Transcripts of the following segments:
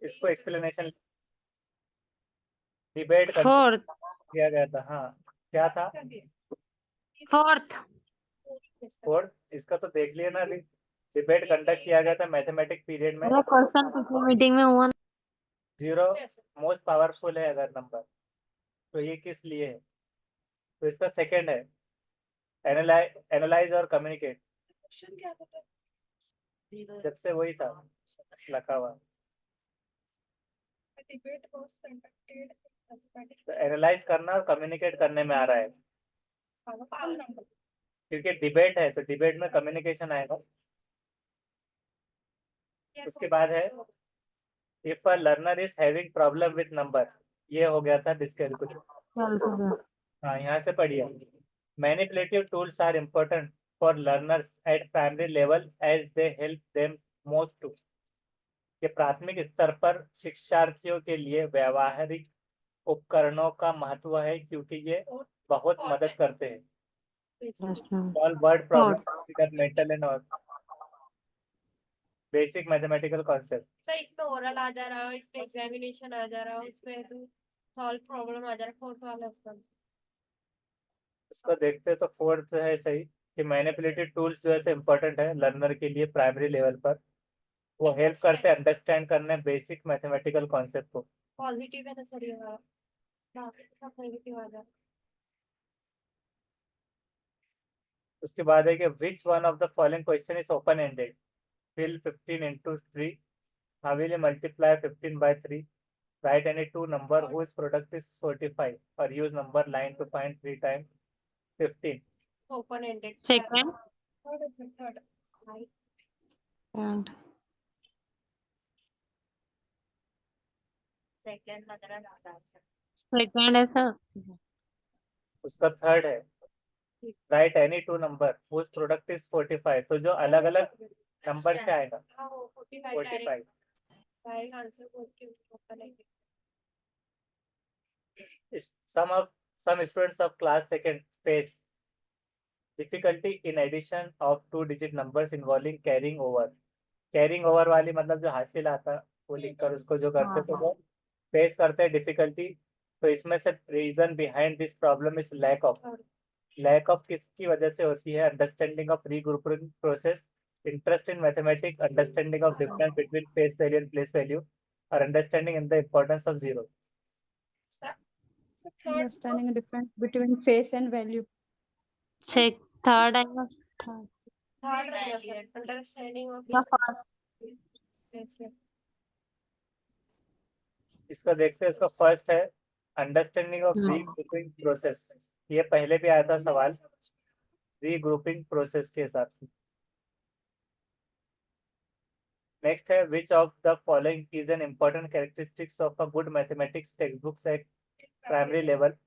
इसको explanation debate fourth किया गया था। हाँ, क्या था? फोर्थ फोर्थ, इसका तो देख लिया ना अभी। डिबेट कंडक्ट किया गया था मैथमेटिक पीरियड में। वो क्वेश्चन पिछली मीटिंग में हुआ। जीरो मोस्ट पावरफुल है अगर नंबर, तो ये किस लिए है? तो इसका सेकंड है एनालाइज और कम्युनिकेट। जब से वही था लगा हुआ। तो एनालाइज करना और कम्युनिकेट करने में आ रहा है, क्योंकि डिबेट है तो डिबेट में कम्युनिकेशन आएगा। उसके बाद है if a learner is having problem with number, ये हो गया था डिस्कैलकुलेशन। हाँ, यहाँ से पढ़िए। Manipulative tools are important for learners at primary level as they help them most to. ये प्राथमिक स्तर पर शिक्षार्थियों के लिए व्यावहारिक उपकरणों का महत्व है, क्योंकि ये बहुत मदद करते हैं solve word problem, mental and basic mathematical concept. Sir इसमें ओरल आ जा रहा हो, इसमें एग्जामिनेशन आ जा रहा हो, उसमें तो सॉल्व प्रॉब्लम आ जा रहा है, फोर्थ वाला उसका। इसको देखते हैं तो फोर्थ है सही कि मैनिपुलेटिव टूल्स जो है तो इम्पोर्टेंट है लर्नर के लिए प्राइमरी लेवल पर। वो हेल्प करते हैं अंडरस्टैंड करने बेसिक मैथमेटिकल कॉन्सेप्ट को। पॉजिटिव है तो सर ये वाला, सब नेगेटिव आ जा रहा है। उसके बाद है कि which one of the following question is open ended, fill 15 into 3, how will you multiply 15 by 3, write any two number whose product is 45 or use number line to find 3 times 15. Open ended second third and second लग रहा है। Second है sir. उसका third है write any two number whose product is 45, तो जो अलग अलग नंबर से आएगा 45। डायरेक्ट आंसर बोल के open ended. Some students of class second face difficulty in addition of two digit numbers involving carrying over। Carrying over वाली मतलब जो हासिल आता वो लिखकर उसको जो करते तो वो फेस करते हैं डिफिकल्टी। तो इसमें से reason behind this problem is lack of किसकी वजह से होती है? Understanding of regrouping process, interest in mathematics, understanding of difference between face value and place value, और understanding in the importance of zero. Understanding the difference between face and value. Third आएगा। Third third रहेगा understanding of इसका देखते हैं। इसका first है understanding of regrouping process. ये पहले भी आया था सवाल रीग्रुपिंग प्रोसेस के हिसाब से। नेक्स्ट है विच of the following is an important characteristics of a good mathematics text books at primary level.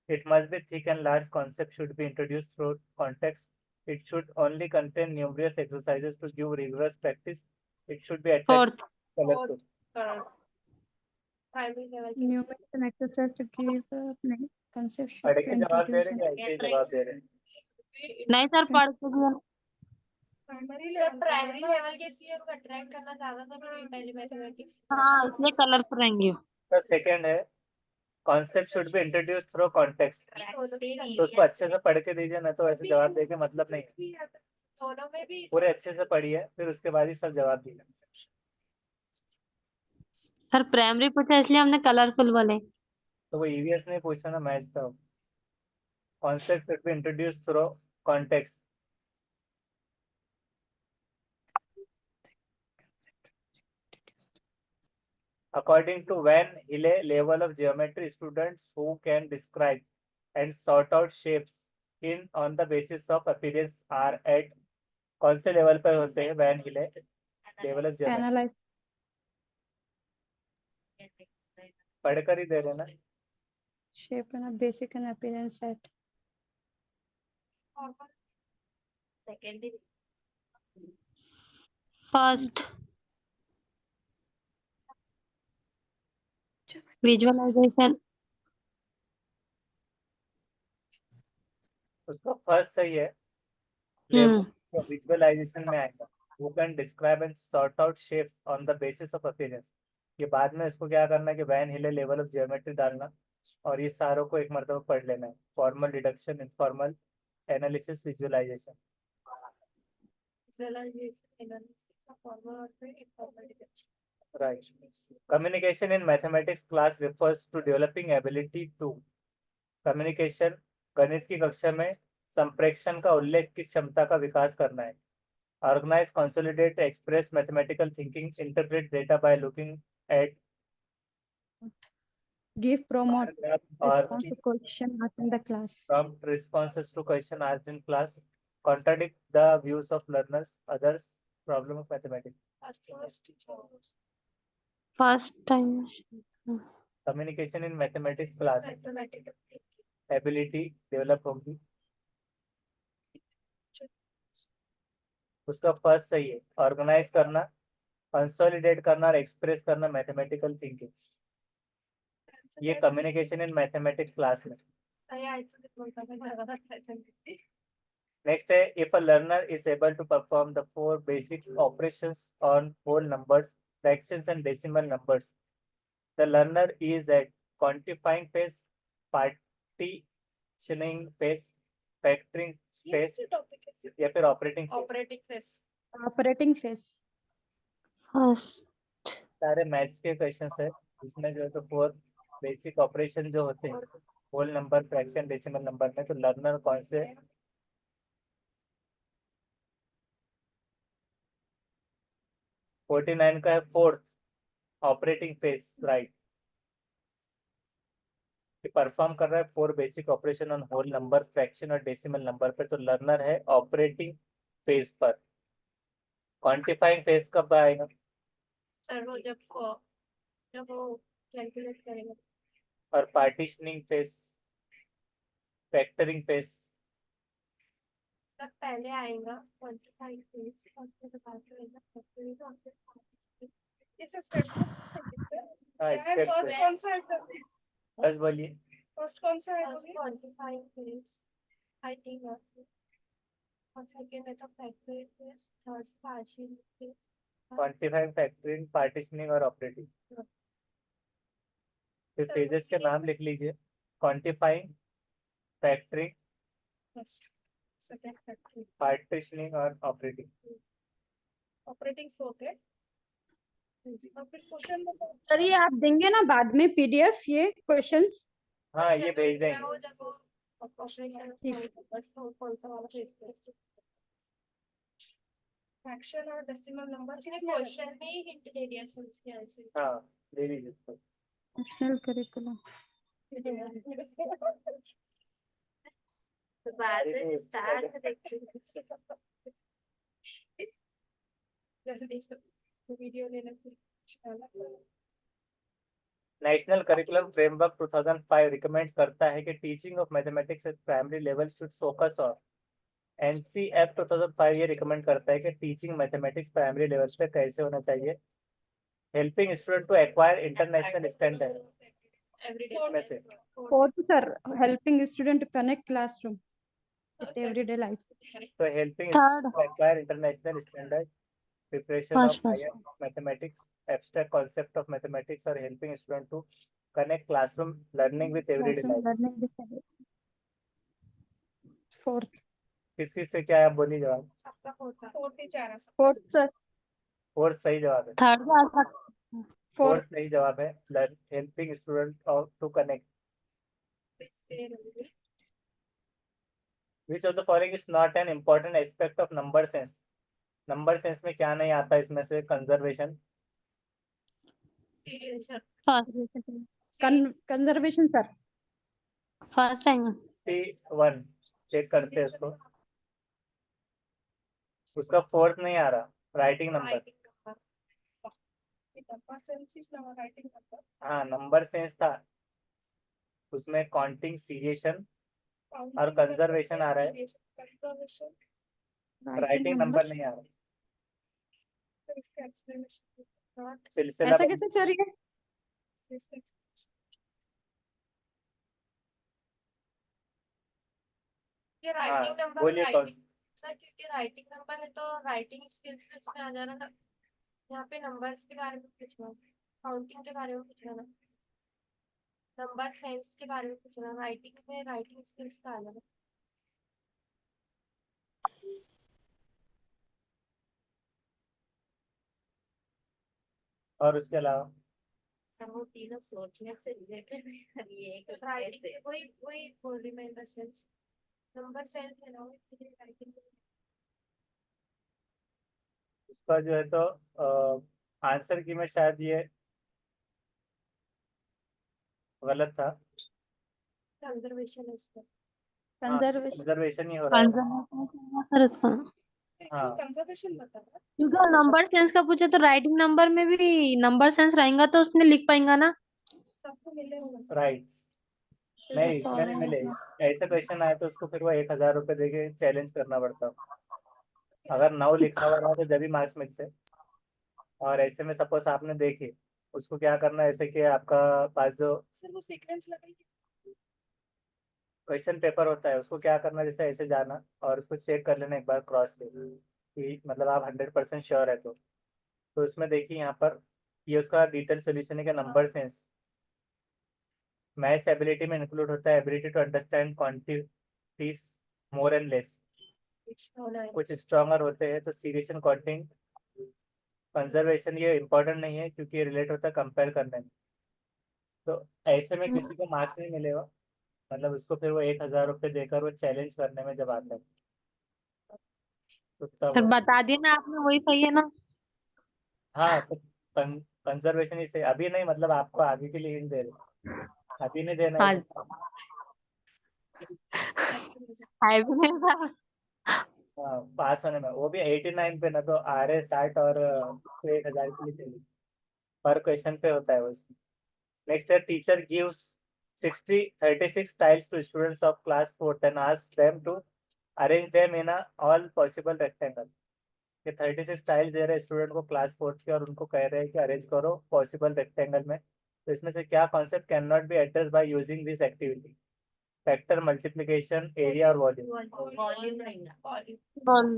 It must be thick and large concepts should be introduced through context. It should only contain numerous exercises to give rigorous practice. It should be fourth colorful. Primary level Numerics and exercise to give concept should पढ़ be के जवाब दे introduced. रहे हैं या ऐसे ही जवाब दे रहे हैं? नहीं सर पढ़ के दिया। प्राइमरी लेवल के लिए उनको अट्रैक्ट करना ज्यादा जरूरी है पहले मैथमेटिक्स। हाँ इसलिए कलरफुल रहेंगे। तो सेकंड है concept should be introduce through context. तो उसको अच्छे से पढ़ के दीजिए ना, तो ऐसे जवाब देके मतलब नहीं। दोनों में भी पूरे अच्छे से पढ़िए फिर उसके बाद ही सब जवाब दीजिए। सर प्राइमरी पूछा इसलिए हमने कलरफुल बोले। तो वो ईवीएस ने पूछा ना, मैच था। Concept should be introduce through context. According to Van Hille level of geometry, students who can describe and sort out shapes in on the basis of appearance are at कौन से level पर होते हैं? Van हिले level of geometry. Analyze. पढ़कर ही दे रहे ना। Shape and a basic and appearance set. Secondary first visualisation. उसका फर्स्ट सही है। विजुअलाइजेशन में आएगा। Who can describe and sort out shapes on the basis of appearance। ये बाद में इसको क्या करना है कि वैन हिले लेवल ऑफ ज्योमेट्री डालना और ये सारों को एक मरतबा पढ़ लेना है। Formal deduction, informal analysis, visualisation. Right. Communication in mathematics class refers to developing ability to communication। गणित की कक्षा में संप्रेषण का उल्लेख की क्षमता का विकास करना है। Organize, consolidate, express mathematical thinking, interpret data by looking at Give promote or response to question asked in the class. prompt responses to question asked in class, contradict the views of learners, others, problem of mathematics। First time Communication in mathematics class ability develop होगी। उसका first सही है, organise करना, consolidate करना और express करना mathematical thinking. ये communication in mathematics class में। नेक्स्ट है, if a learner is able to perform the 4 basic operations on whole numbers, fractions and decimal numbers, the learner is at quantifying phase, partitioning phase, factoring phase या फिर operating phase. Operating phase. First सारे maths के questions है जिसमें जो है तो 4 basic operation जो होते हैं whole number, fraction, decimal number में, तो लर्नर कौन से 49 का है fourth operating phase, right. Perform कर रहा है 4 basic operation on whole number, fraction और डेसिमल नंबर पे, तो लर्नर है ऑपरेटिंग फेज पर। क्वांटिफाइंग फेज कब आएगा? सर वो जब वो कैलकुलेट करेगा। और पार्टीशनिंग फेज, फैक्टरिंग फेज तब पहले आएगा क्वांटिफाइंग फेज और फिर बाद में आएगा फैक्टरिंग और फिर इसे स्टेप हाँ, स्टेप फर्स्ट कौन सा है सर? बस बोलिए। फर्स्ट कौन सा है? क्वांटिफाइंग फेज आई थिंक, और सेकंड है तो factoring phase, third partial phase. Quantifying, factoring, partitioning और ऑपरेटिंग। फिर फेजेस के नाम लिख लीजिए, quantifying, factoring, second factoring, partitioning और ऑपरेटिंग। ऑपरेटिंग फोर्थ है। और फिर क्वेश्चन सर ये आप देंगे ना बाद में PDF ये क्वेश्चंस? हाँ, ये भेज देंगे। कौन सा वाला भेज? फ्रैक्शन और डेसिमल नंबर के क्वेश्चन में ही हिंट दे दिया सर उसके आंसर। हाँ, दे दीजिए इसको। National curriculum. तो बाद में स्टार्ट देखते वीडियो लेना फिर। नेशनल करिकुलम फ्रेमवर्क 2005 रिकमेंड करता है कि teaching of mathematics eight primary level should focus on. NCF 2005 ये रिकमेंड करता है कि टीचिंग मैथमेटिक्स प्राइमरी लेवल पे कैसे होना चाहिए। Helping student to acquire international standard, इसमें से fourth sir, helping student to connect classroom with everyday life. तो helping third to acquire international standard, preparation of first higher mathematics, abstract concept of mathematics और helping student to connect classroom learning with everyday classroom life. Learning with fourth. किसी से क्या है, आप बोलिए जवाब। सबका फोर्थ ही चाह रहा फोर्थ सर। फोर्थ सही जवाब है। थर्ड का आंसर फोर्थ फोर्थ। सही जवाब है, helping student to connect. Which of the following is not an important aspect of number sense? Number sense में क्या नहीं आता इसमें से? Conservation, first conservation sir. First time T1 check करते हैं इसको। उसका फोर्थ नहीं आ रहा, राइटिंग नंबर। हाँ, नंबर सेंस था, उसमें काउंटिंग, सीरिएशन और कंजर्वेशन आ रहा है, राइटिंग नंबर नहीं आ रहा। सिलसिला ऐसा कैसे सर ये? ये राइटिंग नंबर, बोलिए कौन? सर क्योंकि राइटिंग नंबर है तो राइटिंग स्किल्स में इसमें आ जाना था। यहाँ पे नंबर्स के बारे में पूछना। काउंटिंग के बारे में पूछ रहा ना, नंबर सेंस के बारे में पूछ रहा, राइटिंग में राइटिंग स्किल्स का आना है। और उसके अलावा सब वो तीनों सोचने से रिलेटेड है, ये एक राइटिंग ऐसे वही वही बोल रही मैं, in the sense number sense है ना, इसलिए राइटिंग इसका जो है तो आंसर की में शायद ये गलत था। कंजर्वेशन है इसका। कंजर्वेशन कंजर्वेशन ही हो रहा है। कंजर्वेशन सर इसका, हाँ कंजर्वेशन बता रहा क्योंकि नंबर सेंस का पूछे तो राइटिंग नंबर में भी नंबर सेंस रहेगा तो उसने लिख पाएगा ना। सबको मिले होंगे राइट। नहीं इसमें नहीं मिले। ऐसा क्वेश्चन आया तो उसको फिर वो 1,000 रुपये देके चैलेंज करना पड़ता। अगर 9 लिखा हुआ रहा तो जब भी मार्क्स मिलते। और ऐसे में सपोज आपने देखी, उसको क्या करना है, ऐसे कि आपका पास जो सर वो सीक्वेंस लगाइए। क्वेश्चन पेपर होता है उसको क्या करना है, जैसे ऐसे जाना और उसको चेक कर लेना एक बार क्रॉस से कि मतलब आप 100% श्योर है तो उसमें देखिए यहाँ पर ये उसका डिटेल सोल्यूशन है कि नंबर सेंस मैथ्स एबिलिटी में इंक्लूड होता है ability to understand quantities more and less. कुछ स्ट्रॉन्गर होते हैं तो सीरीज एंड काउंटिंग। कंजर्वेशन ये इंपॉर्टेंट नहीं है क्योंकि ये रिलेट होता है कंपेयर करने में। तो ऐसे में किसी को मार्क्स नहीं मिलेगा, मतलब उसको फिर वो 1,000 रुपये देकर वो चैलेंज करने में जब आता है तो सर तब। बता दिया ना आपने, वही सही है ना। हाँ तो कंजर्वेशन ही से अभी नहीं, मतलब आपको आगे के लिए हिंट दे रहे, अभी नहीं देना है हाँ, तो। है भी नहीं सर। हाँ पास होने में वो भी 89 पे ना, तो RA 60 और तो 1,000 के लिए चलेगी। पर क्वेश्चन पे होता है वो। नेक्स्ट है teacher gives 36 tiles to students of class 4th and asks them to arrange them in a all possible rectangle। ये 36 टाइल्स दे रहे हैं स्टूडेंट को क्लास 4th के और उनको कह रहे हैं कि अरेंज करो पॉसिबल रेक्टेंगल में। तो इसमें से क्या concept can not be address by using this activity? Factor, multiplication, area और वॉल्यूम। वॉल्यूम रहेगा। बोल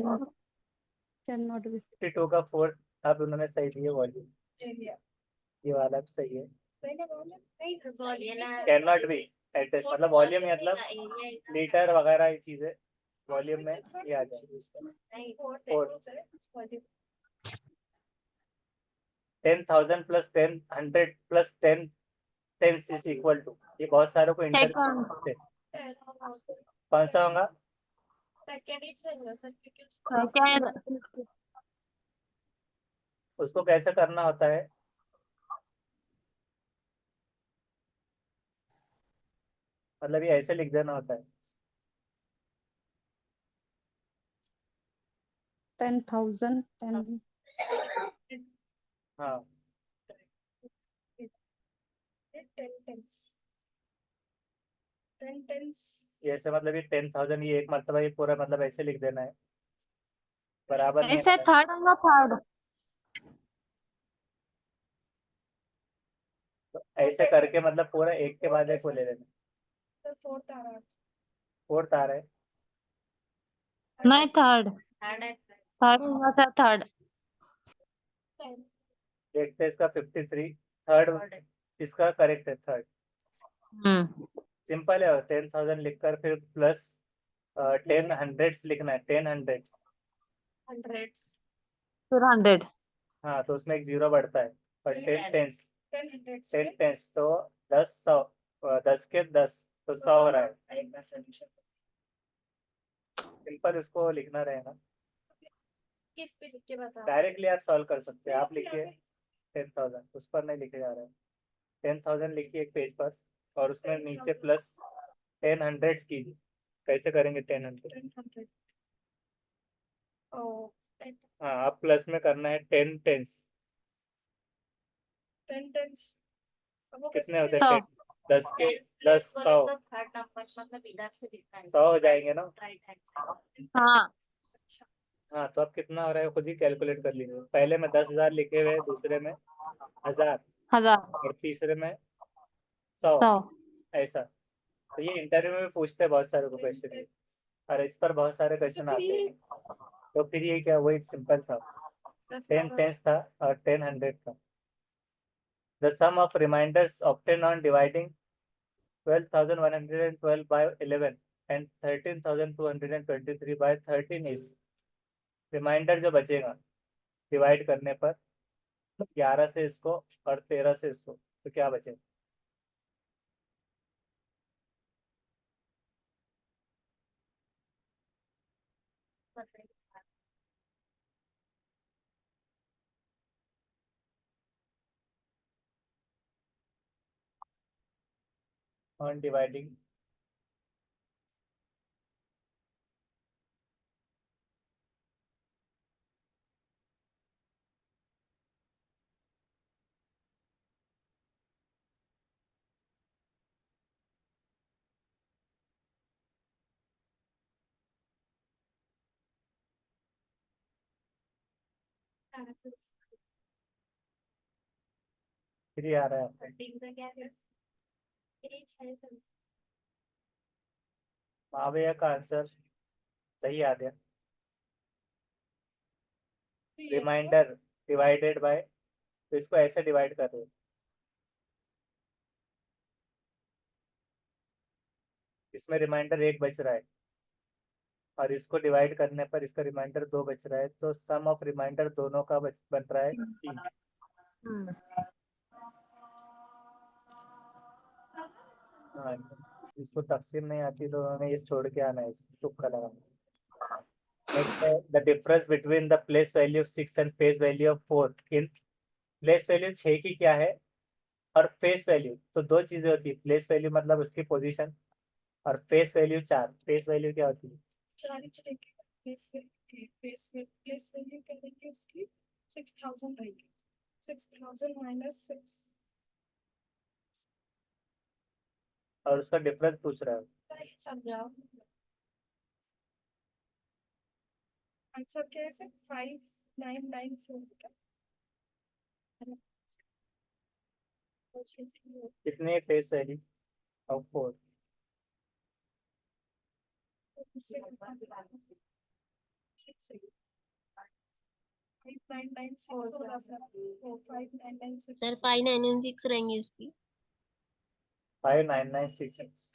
कैन नॉट बी 52 का 4 अब उन्होंने सही दिए वॉल्यूम, ये वाला भी सही है। Volume can not be address मतलब वॉल्यूम मतलब लीटर वगैरह ये चीजें वॉल्यूम में ये आ जाएगी। 10,000 plus 10 100 plus 10 tens is equal to, ये बहुत सारों को सेकंड इंटर कौन सा होगा? सेकंड ही चलेगा सर, क्योंकि क्या है? उसको कैसे करना होता है? मतलब ये ऐसे लिख देना होता है 10,000 10 हाँ। ये ऐसे मतलब ये 10,000 ये एक मरतबा ये पूरा मतलब ऐसे लिख देना है, बराबर नहीं ऐसे है। थर्ड होगा, थर्ड। तो ऐसे करके मतलब पूरा एक के बाद एक को ले लेना। फोर्थ आ रहा है। नहीं, थर्ड थर्ड होगा सर, थर्ड। देखते हैं इसका 53 थर्ड इसका करेक्ट है थर्ड। सिंपल है 10,000 लिखकर फिर प्लस 10 हंड्रेड्स लिखना है 10 हंड्रेड्स। 100 फिर 100। हाँ तो उसमें एक जीरो बढ़ता है पर 10 टेंस 10 10 टेंस तो 10 100 10 के 10 तो 100 हो रहा है। सिंपल उसको लिखना रहेगा। किस पे लिख के बता। डायरेक्टली आप सॉल्व कर सकते हैं। आप लिखिए 10,000 उस पर नहीं लिखे जा रहे हैं। 10,000 लिखिए एक पेज पर और उसमें नीचे प्लस 10 हंड्रेड्स कीजिए। कैसे करेंगे 10 हंड्रेड? हाँ आप प्लस में करना है 10 टेंस। 10 टेंस कितने होते हैं 100। 10? 10 के 10 100 थर्ड नंबर मतलब इधर से दिखता है 100 हो जाएंगे ना। Right hand side. हाँ, हाँ तो अब कितना हो रहा है खुद ही कैलकुलेट कर लीजिए। पहले में 10,000 लिखे हुए, दूसरे में 1,000 1000 और तीसरे में 100 100। ऐसा। तो ये इंटरव्यू में पूछते हैं बहुत सारे को क्वेश्चन और इस पर बहुत सारे क्वेश्चन आते हैं। तो फिर ये क्या वही सिंपल था 10 टेंस था और 10 हंड्रेड था। The sum of reminders obtained on dividing 12,112 by 11 and 13,223 by 13 is, reminder जो बचेगा डिवाइड करने पर 11 से इसको और 13 से इसको, तो क्या बचेगा? ऑन डिवाइडिंग थ्री आ रहा है। माविया का आंसर सही आ गया। रिमाइंडर डिवाइडेड बाय, तो इसको ऐसे डिवाइड कर रहे हो, इसमें रिमाइंडर 1 बच रहा है और इसको डिवाइड करने पर इसका रिमाइंडर 2 बच रहा है, तो सम ऑफ रिमाइंडर दोनों का बन रहा है 3। हाँ, इसको तकसीम नहीं आती तो उन्होंने इस छोड़ के आना है, तुक्का लगा। नेक्स्ट है the difference between the place value 6 and face value of 4 in, place value 6 की क्या है और फेस वैल्यू, तो दो चीजें होती है, प्लेस वैल्यू मतलब उसकी पोजीशन और फेस वैल्यू 4, फेस वैल्यू क्या होती है? प्लेस वैल्यू करेंगे उसकी 6000 रहेगी, 6000 माइनस 6, और उसका डिफरेंस पूछ रहा है। समझाओ आंसर क्या है सर? 5994 का कितने फेस वैल्यू ऑफ 4? सर 5996 रहेंगी उसकी। 5996।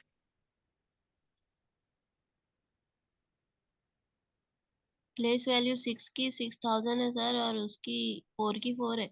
प्लेस वैल्यू 6 की 6000 है सर और उसकी 4 की 4 है।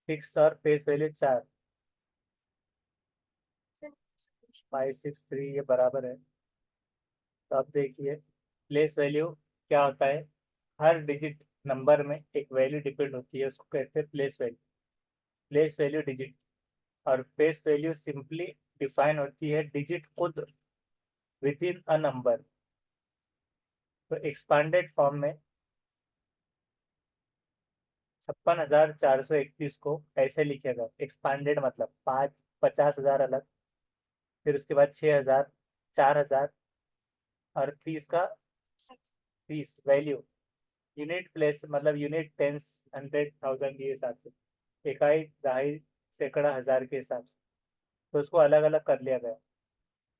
सिक्स और फेस वैल्यू 4, 563 ये बराबर है। तो अब देखिए प्लेस वैल्यू क्या होता है, हर डिजिट नंबर में एक वैल्यू डिपेंड होती है, उसको कहते हैं place value, place value digit. और फेस वैल्यू सिंपली डिफाइन होती है डिजिट खुद विद इन अ नंबर। तो एक्सपांडेड फॉर्म में 56,431 को ऐसे लिखेगा, एक्सपांडेड मतलब 50,000 अलग, फिर उसके बाद 6,000, 4,000 और 30 का 30 वैल्यू, यूनिट प्लेस मतलब यूनिट, टेंस, 100, 1000 के हिसाब से, इकाई, दहाई, सैकड़ा, हजार के हिसाब से, तो उसको अलग अलग कर लिया गया।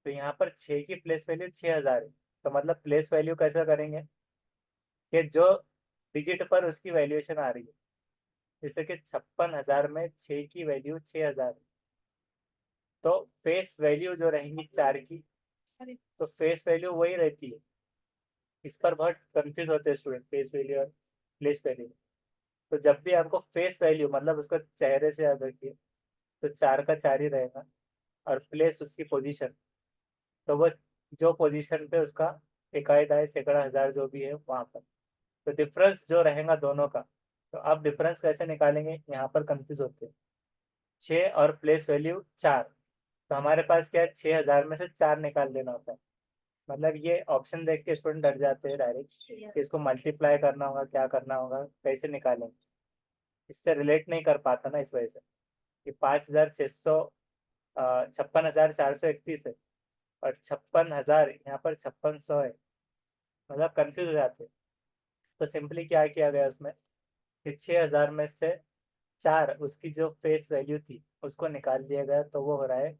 तो यहाँ पर 6 की प्लेस वैल्यू 6,000 है, तो मतलब प्लेस वैल्यू कैसे करेंगे कि जो डिजिट पर उसकी वैल्यूएशन आ रही है, जैसे कि 56,000 में 6 की वैल्यू 6,000, तो फेस वैल्यू जो रहेंगी 4 की, तो फेस वैल्यू वही रहती है। इस पर बहुत कंफ्यूज होते हैं स्टूडेंट, फेस वैल्यू और प्लेस वैल्यू। तो जब भी आपको फेस वैल्यू मतलब उसको चेहरे से याद रखिए, तो 4 का 4 ही रहेगा, और प्लेस उसकी पोजीशन, तो वो जो पोजीशन पे उसका इकाई, दहाई, सैकड़ा, हजार जो भी है वहां पर, तो डिफरेंस जो रहेगा दोनों का। तो आप डिफरेंस कैसे निकालेंगे, यहाँ पर कंफ्यूज होते हैं। 6 और प्लेस वैल्यू 4, तो हमारे पास क्या है, 6,000 में से 4 निकाल देना होता है। मतलब ये ऑप्शन देख के स्टूडेंट डर जाते हैं डायरेक्ट कि इसको मल्टीप्लाई करना होगा, क्या करना होगा, कैसे निकालेंगे। इससे रिलेट नहीं कर पाता ना, इस वजह से कि 56,431 है और 56,000 यहाँ पर 5600 है, मतलब कंफ्यूज हो जाते हैं। तो सिंपली क्या किया गया उसमें कि 6,000 में से 4 उसकी जो फेस वैल्यू थी उसको निकाल दिया गया, तो वो हो रहा है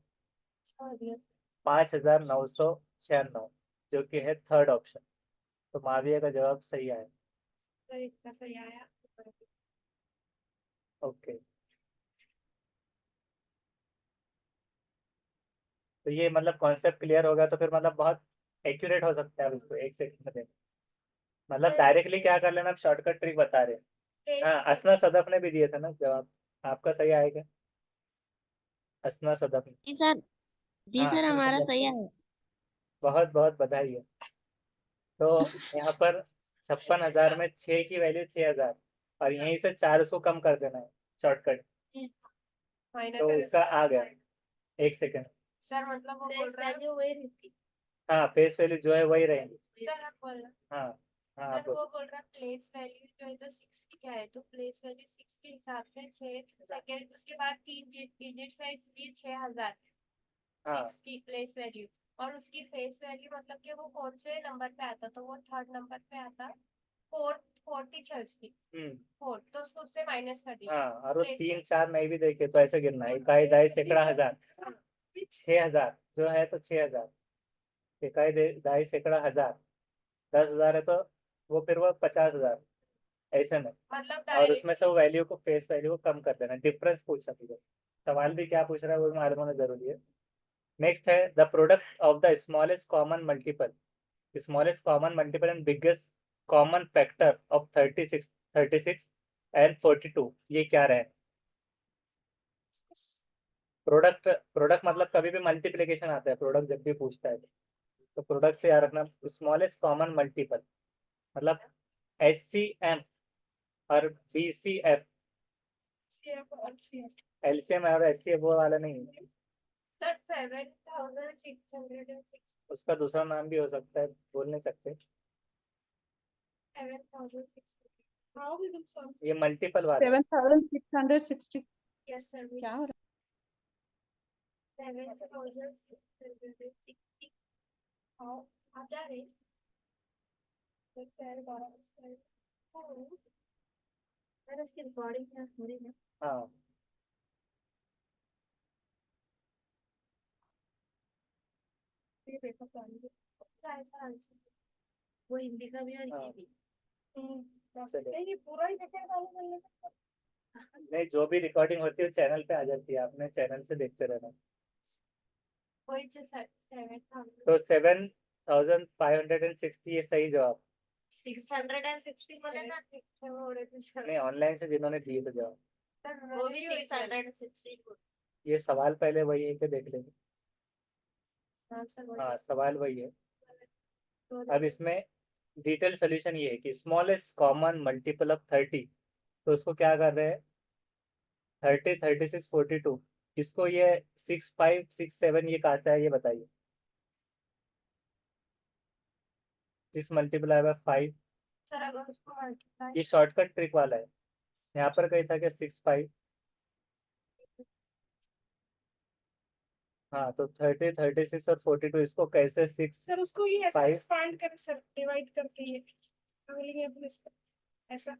5,996, जो कि है थर्ड ऑप्शन। तो माविया का जवाब सही आया। सर इतना सही आया। ओके, तो ये मतलब कॉन्सेप्ट क्लियर हो गया, तो फिर मतलब बहुत एक्यूरेट हो सकता है अब इसको एक सेकंड में देना। मतलब सर, डायरेक्टली क्या कर लेना, आप शॉर्टकट ट्रिक बता रहे हैं। हाँ, असना सदफ ने भी दिए थे ना जवाब, आपका सही आएगा। असना सदफ ने। जी सर, जी हाँ, सर असना हमारा सदफ सही ने। है। बहुत बहुत बधाई है। तो यहाँ पर 56,000 में 6 की वैल्यू 6,000 और यहीं से 4 उसको कम कर देना है शॉर्टकट, माइनस तो उसका आ गया। एक सेकंड। सर मतलब वो बोल रहा है वही रहती। हाँ, फेस वैल्यू जो है वही रहेंगी। सर आप बोल रहे हाँ हाँ, सर आप वो बोल रहा प्लेस वैल्यू जो है तो 6 की क्या है, तो प्लेस वैल्यू 6 के हिसाब से 6 सेकंड उसके बाद 3 डिजिट है, इसलिए 6,000 हाँ 6 की प्लेस वैल्यू। और उसकी फेस वैल्यू मतलब कि वो कौन से नंबर पे आता, तो वो थर्ड नंबर पे आता। फोर्थ 40 है उसकी, हम्म, फोर्थ तो उसको उससे माइनस कर दिया। हाँ, और वो Place 3 4 नहीं भी देखे तो ऐसे गिनना है, इकाई दहाई सैकड़ा हजार। 6,000 जो है तो 6,000, इकाई दहाई सैकड़ा हजार, 10,000 है तो वो फिर वो 50,000 ऐसे में। मतलब और उसमें डायरेक्ट से वो वैल्यू को फेस वैल्यू को कम कर देना, डिफरेंस पूछा तुझे। सवाल भी क्या पूछ रहा है वो भी मालूम होना जरूरी है। नेक्स्ट है the product of the smallest common multiple, smallest common multiple and biggest common factor of 36 and 42, ये क्या रहे। प्रोडक्ट, प्रोडक्ट मतलब कभी भी मल्टीप्लिकेशन आता है, प्रोडक्ट जब भी पूछता है तो प्रोडक्ट से याद रखना स्मॉलेस्ट कॉमन मल्टीपल, मतलब SCM और BCF, LCM और SCF वो वाला नहीं है। सर 7,606 उसका दूसरा नाम भी हो सकता है, बोल नहीं सकते। 7,600 हाउ वी विल सॉल्व। ये मल्टीपल वाला है। 7,660 यस सर क्या हो रहा 7,660 हाउ आप जा रहे सर 12 सर इसकी रिकॉर्डिंग है हो रही है। हाँ, ये पेपर पढ़ेंगे ऐसा आंसर वो हिंदी का भी और हाँ। ये भी। चलो। नहीं पूरा ही पेपर चालू कर लेते नहीं, जो भी रिकॉर्डिंग होती है चैनल पे आ जाती है, आपने चैनल से देखते रहना। कोई 7,000 तो 7,560 ये सही जवाब। 660 बोले ना नहीं, ऑनलाइन से जिन्होंने दिए थे जवाब, वो भी 660 ये सवाल पहले वही है कि देख लेंगे। हाँ सर हाँ, सवाल वही है। वही अब इसमें डिटेल सोल्यूशन ये है कि स्मॉलेस्ट कॉमन मल्टीपल ऑफ 30, तो उसको क्या कर रहे हैं, 30 36 42, इसको ये 6567 ये कहाँ से है ये बताइए। 6 मल्टीप्लाई बाय 5, सर अगर उसको मल्टीप्लाई ये शॉर्टकट ट्रिक वाला है। यहाँ पर कही था कि 65, हाँ, तो 30 36 और 42 इसको कैसे 6 सर उसको ये ऐसा 5, एक्सपांड करें सर, डिवाइड करके ये बोलेंगे अपन इसको ऐसा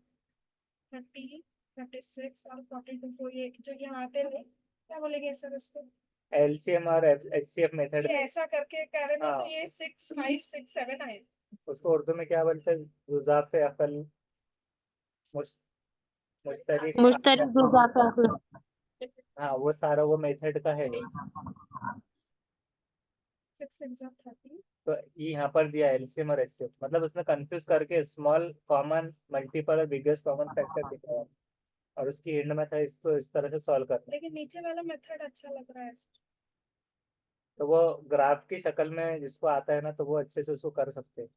30 36 और 42 को ये जो यहाँ आते हैं क्या बोलेंगे सर उसको LCM और HCF मेथड ये में। ऐसा करके करें ना हाँ, तो ये 6 5 6 7 आए। उसको उर्दू में क्या बोलते हैं, गुजाफ अकल, मुश्तरी। मुश्तरी गुजा पे अकल। हाँ, वो सारा वो मेथड का है। 6 एग्जाम 30 तो ये यहाँ पर दिया LCM और HCF, मतलब उसने कंफ्यूज करके स्मॉल कॉमन मल्टीपल और बिगेस्ट कॉमन फैक्टर दिखाया और उसकी एंड में था इसको इस तरह से सॉल्व करना। लेकिन नीचे वाला मेथड अच्छा लग रहा है तो वो ग्राफ की शक्ल में जिसको आता है ना, तो वो अच्छे से उसको कर सकते हैं,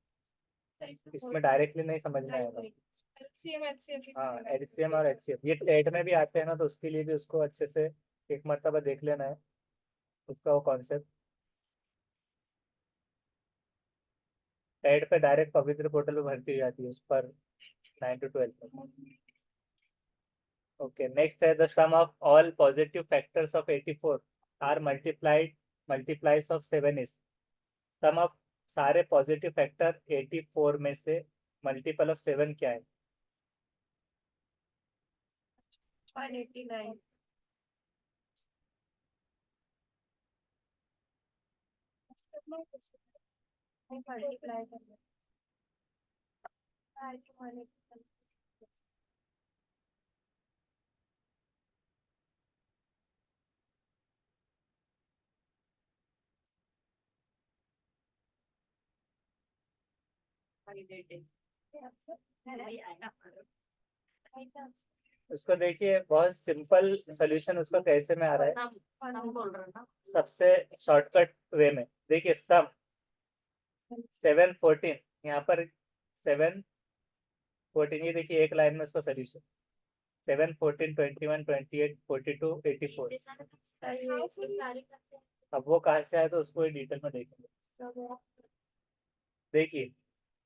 इसमें डायरेक्टली नहीं समझ में आएगा। एलसीएम एचसीएफ हाँ, LCM और HCF ये टेट में भी आते हैं ना, तो उसके लिए भी उसको अच्छे से एक मरतबा देख लेना है उसका वो कॉन्सेप्ट। टेट पे डायरेक्ट पवित्र पोर्टल पे भर्ती हो जाती है उस पर 9 to 12 में। Okay, next है the sum of all positive factors of 84 are multiplies of 7 is sum of सारे पॉजिटिव फैक्टर 84 में से मल्टीपल ऑफ 7 क्या है? 189 मल्टीप्लाई करना उसको देखिए बहुत सिंपल सोल्यूशन उसका कैसे में आ रहा है, सबसे शॉर्टकट वे में देखिए सम 7 14 यहाँ पर 7 14 ये देखिए एक लाइन में उसका सोल्यूशन 7 14 21 28 42 84 अब वो कहाँ से आया तो उसको डिटेल में देखेंगे। देखिए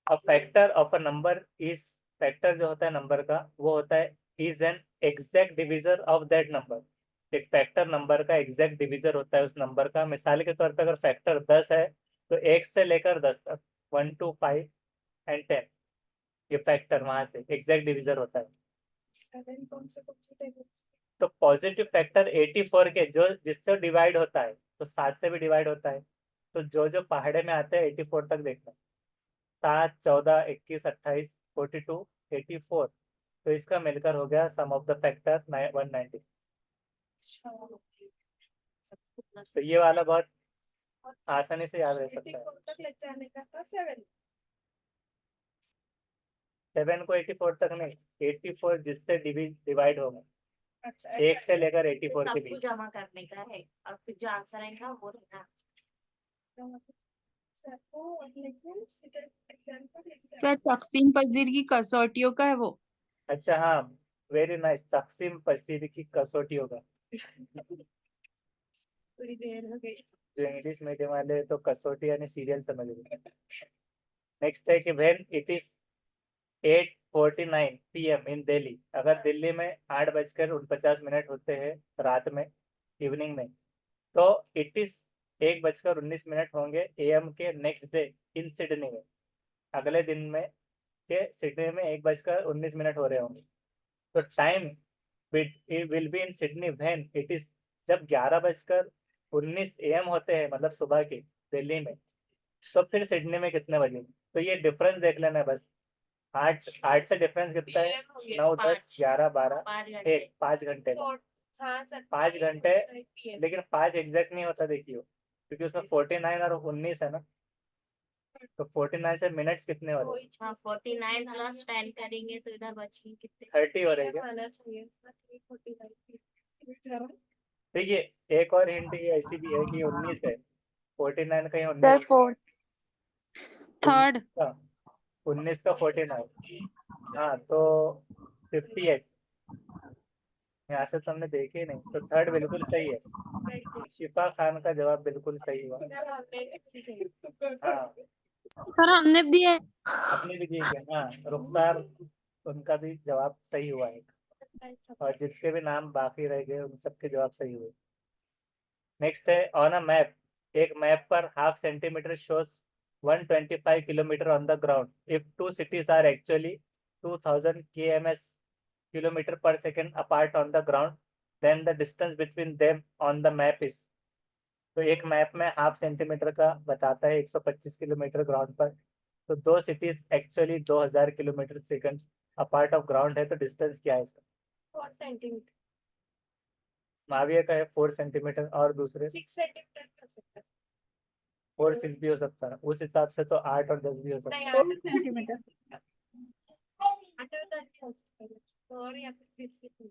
अब factor of a number is factor जो होता है नंबर का वो होता है is an exact divisor of that number. एक फैक्टर नंबर का एग्जैक्ट डिविजर होता है उस नंबर का। मिसाल के तौर पे अगर फैक्टर 10 है तो 1 से लेकर 10 तक 1 2 5 एंड 10 ये फैक्टर वहां से एग्जैक्ट डिविजर होता है। 7 कौन से टेबल तो पॉजिटिव फैक्टर 84 के जो जिससे डिवाइड होता है तो 7 से भी डिवाइड होता है। तो जो जो पहाड़े में आते हैं 84 तक देखना 7 14 21 28 42 84 तो इसका मिलकर हो गया सम ऑफ द फैक्टर 190। तो ये वाला बहुत आसानी से याद रह सकता है। 84 तक ले जाने का था 7 7 को 84 तक नहीं 84 जिससे डिवाइड होगा अच्छा 1 से लेकर 84 के सबको बीच। जमा करने का है और फिर जो आंसर आएगा वो रहना। सर तकसीम पजीर की कसौटियों का है वो। अच्छा हाँ वेरी नाइस तकसीम पसीर की कसौटी होगा। पूरी देर हो गई जो इंग्लिश मीडियम वाले तो कसौटी यानी सीरियल समझ गए। नेक्स्ट है कि व्हेन इट इज 8:49 PM इन दिल्ली अगर दिल्ली में 8:49 होते हैं रात में इवनिंग में तो इट इज 1:19 होंगे AM के नेक्स्ट डे इन सिडनी में अगले दिन में के सिडनी में 1:19 हो रहे होंगे। तो time will be in Sydney when it is जब 11:19 AM होते हैं मतलब सुबह के दिल्ली में तो फिर सिडनी में कितने बजे। तो ये डिफरेंस देख लेना है बस 8 से डिफरेंस कितना है 9 10 11 12 1 5 घंटे का 5 घंटे लेकिन 5 एग्जैक्ट नहीं होता देखिए क्योंकि उसमें 49 और 19 है ना तो 49 से मिनट्स कितने हो रहे हैं 49 प्लस 10 करेंगे तो इधर बची कितने 30 हो रहे हैं। आना चाहिए 349 देखिए एक और हिंट ये ऐसी भी है कि 19 है 49 का ही सर 19 फोर्थ थर्ड 19 का 49 हाँ तो 58 यहाँ से तो हमने देखे ही नहीं तो थर्ड बिल्कुल सही है। शिफा खान का जवाब बिल्कुल सही हुआ। हाँ सर हमने भी दिए अपने भी ठीक है। हाँ रुखसार उनका भी जवाब सही हुआ है और जिसके भी नाम बाकी रह गए उन सबके जवाब सही हुए। नेक्स्ट है ऑन अ मैप एक मैप पर half centimetre shows 125 kilometre on the ground if two cities are actually 2000 kms kilometre पर second apart on the ground then the distance between them on the map is. तो एक map में half centimetre का बताता है 125 kilometre ground पर तो दो cities actually 2000 kilometre second apart of ground है तो डिस्टेंस क्या है इसका 4 सेंटीमीटर माविया का है 4 सेंटीमीटर और दूसरे 6 सेंटीमीटर कर सकते हैं 4 6 भी हो सकता है उस हिसाब से तो 8 और 10 भी हो सकता है। नहीं 4 सेंटीमीटर 8 और 10 हो सकते हैं और या फिर 6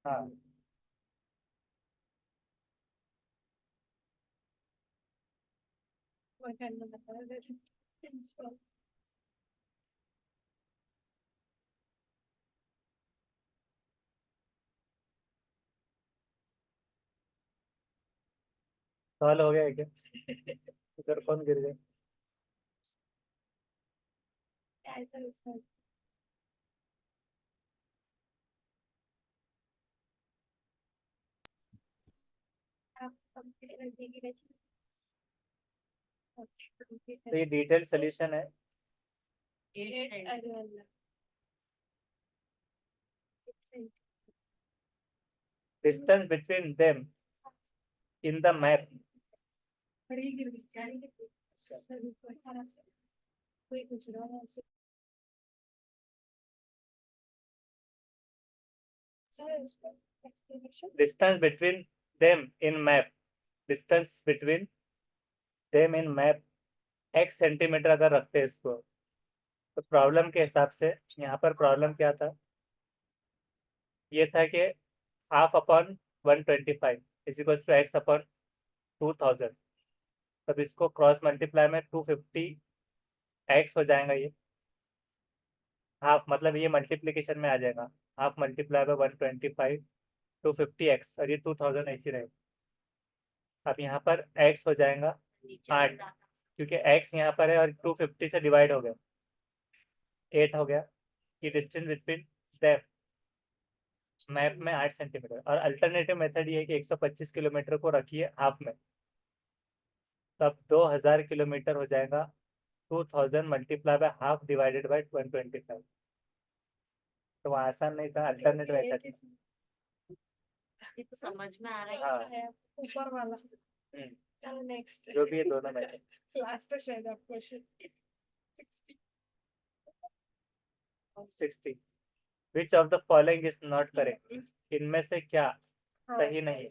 हाँ वो करना बता रहे सॉल्व हो गया क्या? इधर कौन गिर गया? ऐसा उसका आप कंप्लीट कर देंगे बच्चे। तो ये डिटेल सोल्यूशन है। Distance between them in the map. बड़ी गिर गई जारी गिर गई सभी को सारा से कोई कुछ रहा है ऐसे सारा उसका explanation distance between them in map, distance between them in map x centimetre अगर रखते हैं इसको, तो प्रॉब्लम के हिसाब से यहाँ पर प्रॉब्लम क्या था, ये था कि half upon 125 is equal to X upon 2000। तब इसको क्रॉस मल्टीप्लाई में 250 एक्स हो जाएगा। ये हाफ मतलब ये मल्टीप्लीकेशन में आ जाएगा, हाफ मल्टीप्लाई बाय 125 250 एक्स, और ये 2000 ऐसी रहेगा। अब यहाँ पर एक्स हो जाएगा 8, क्योंकि एक्स यहाँ पर है और 250 से डिवाइड हो गया 8 हो गया। ये डिस्टेंस बिटवीन देम मैप में 8 सेंटीमीटर, और अल्टरनेटिव मेथड ये है कि 125 किलोमीटर को रखिए हाफ में, तब 2000 किलोमीटर हो जाएगा 2000 multiply by half divided by 125। तो वहाँ आसान नहीं था, अल्टरनेट मेथड। ये तो समझ में आ हाँ। रहा है। है ऊपर वाला हम्म, चलो नेक्स्ट जो भी है दोनों मेथड। लास्ट है शायद आप question 60 which of the following is not correct, इनमें से क्या सही नहीं है?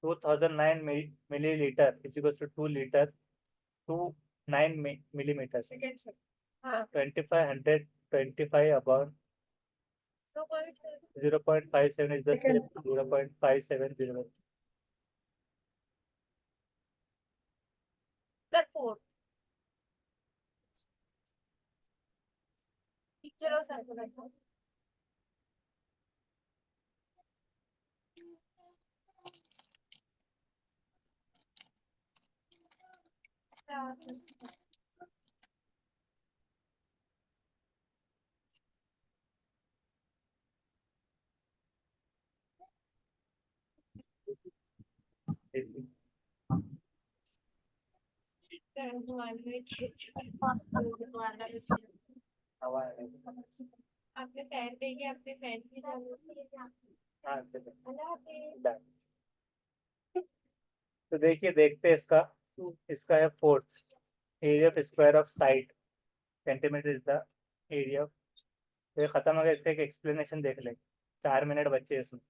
2009 millilitre is equal to 2 litre 29 millimetre. Second sir हाँ 2525 upon 0.57 is the same 0.570। Sir 4 चलो सर थोड़ा सा आपने फैन देखे अपने फैन की तो देखिए, देखते हैं इसका। इसका है fourth area of square of side centimetre is the area. तो ये खत्म हो गया, इसका एक एक्सप्लेनेशन देख ले। 4 मिनट बच्चे इसमें,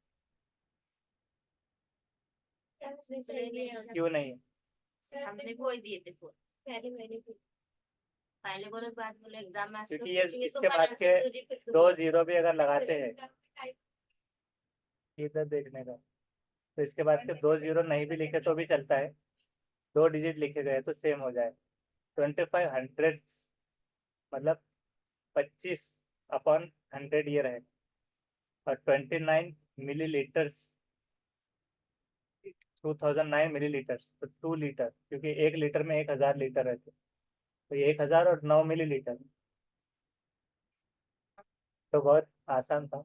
क्यों नहीं है? हमने कोई दिए थे 4 पहले बोलो बाद बोलो एग्जाम में क्योंकि ये इसके बाद के 2 जीरो भी अगर लगाते हैं इधर देखने का, तो इसके बाद के 2 जीरो नहीं भी लिखे तो भी चलता है, 2 डिजिट लिखे गए तो सेम हो जाए। 25 हंड्रेड्स मतलब 25 अपॉन 100 ये रहे, और 29 मिलीलीटर्स 2009 मिलीलीटर्स, तो 2 लीटर, क्योंकि 1 लीटर में 1000 लीटर रहते, तो ये 1000 और 9 मिलीलीटर। तो बहुत आसान था।